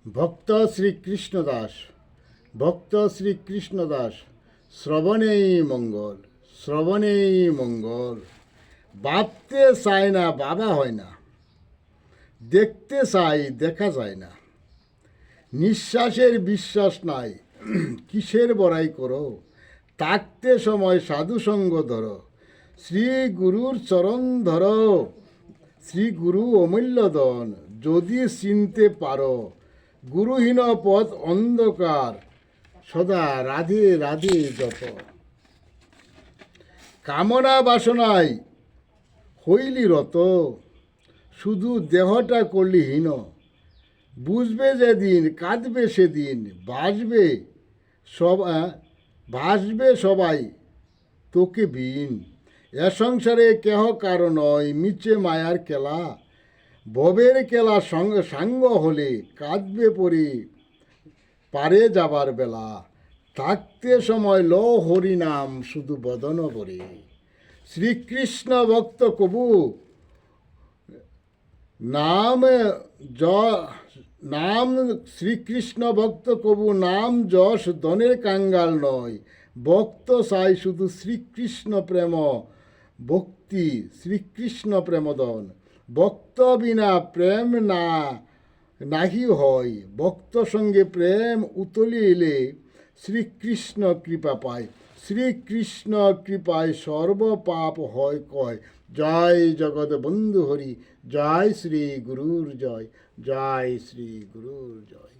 ভক্ত শ্রীকৃষ্ণদাস ভক্ত শ্রীকৃষ্ণদাস শ্রবণেই মঙ্গল শ্রবণেই মঙ্গল। ভাবতে চায় না বাবা হয় না, দেখতে চাই দেখা যায় না। নিঃশ্বাসের বিশ্বাস নাই, কিসের বড়াই করো? থাকতে সময় সাধুসঙ্গ ধরো, শ্রী গুরুর চরণ ধরো। শ্রী গুরু অমূল্য ধন, যদি চিনতে পারো। গুরুহীন পথ অন্ধকার, সদা রাধে রাধে জপ। কামনা বাসনায় হইলি রত, শুধু দেহটা করলি হীন। বুঝবে যেদিন কাঁদবে সেদিন, ভাসবে সবাই তোকে বিন। এ সংসারে কেহ কারো নয়, মিছে মায়ার খেলা। ভবের খেলা সাঙ্গ হলে কাঁদবে পরে পারে যাবার বেলা। থাকতে সময় ল হরিনাম শুধু বদন ভরে। শ্রীকৃষ্ণ ভক্ত কবু নাম নাম শ্রীকৃষ্ণ ভক্ত কবু নাম যশ ধনের কাঙ্গাল নয়। ভক্ত চাই শুধু শ্রীকৃষ্ণ প্রেম ভক্তি, শ্রীকৃষ্ণ প্রেমদন। ভক্ত বিনা প্রেম নাহি হয়, ভক্ত সঙ্গে প্রেম উতলিলে শ্রীকৃষ্ণ কৃপা পায়। শ্রীকৃষ্ণ কৃপায় সর্বপাপ হয় কয়। জয় জগৎ বন্ধু হরি, জয় শ্রী গুরুর জয়, জয় শ্রী গুরুর জয়।